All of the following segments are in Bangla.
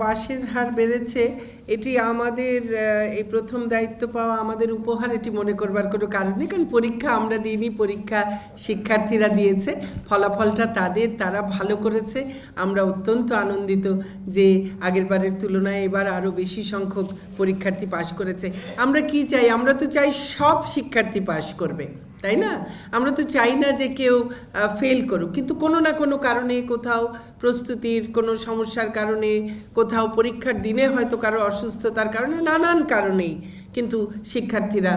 পাশের হার বেড়েছে, এটি আমাদের এই প্রথম দায়িত্ব পাওয়া আমাদের উপহার, এটি মনে করবার কোনো কারণ নেই। কারণ পরীক্ষা আমরা দিইনি, পরীক্ষা শিক্ষার্থীরা দিয়েছে, ফলাফলটা তারা ভালো করেছে। আমরা অত্যন্ত আনন্দিত যে আগের বারের তুলনায় এবার আরও বেশি সংখ্যক পরীক্ষার্থী পাশ করেছে। আমরা কি চাই? আমরা তো চাই সব শিক্ষার্থী পাশ করবে, তাই না? আমরা তো চাই না যে কেউ ফেল করুক, কিন্তু কোনো না কোনো কারণে, কোথাও প্রস্তুতির কোনো সমস্যার কারণে, কোথাও পরীক্ষার দিনে হয়তো কারো অসুস্থতার কারণে, নানান কারণেই কিন্তু শিক্ষার্থীরা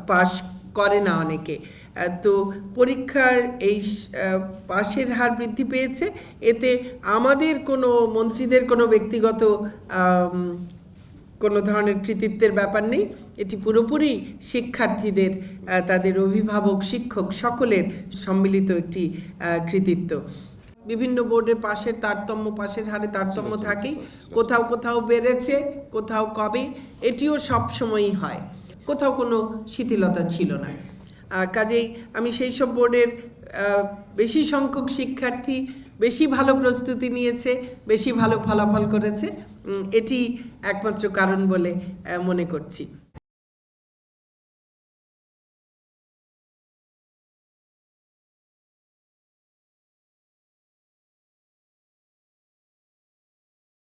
পাশ করে না অনেকে। তো পরীক্ষার এই পাশের হার বৃদ্ধি পেয়েছে, এতে আমাদের কোনো মন্ত্রীদের কোনো ব্যক্তিগত কোনো ধরনের কৃতিত্বের ব্যাপার নেই। এটি পুরোপুরি শিক্ষার্থীদের, তাদের অভিভাবক, শিক্ষক সকলের সম্মিলিত একটি কৃতিত্ব। বিভিন্ন বোর্ডে পাশের হারে তারতম্য থাকেই, কোথাও কোথাও বেড়েছে, কোথাও কবে, এটিও সবসময়ই হয়, কোথাও কোনো শিথিলতা ছিল না। কাজেই আমি সেই সব বোর্ডের বেশি সংখ্যক শিক্ষার্থী বেশি ভালো প্রস্তুতি নিয়েছে, বেশি ভালো ফলাফল করেছে, এটি একমাত্র কারণ বলে মনে করছি।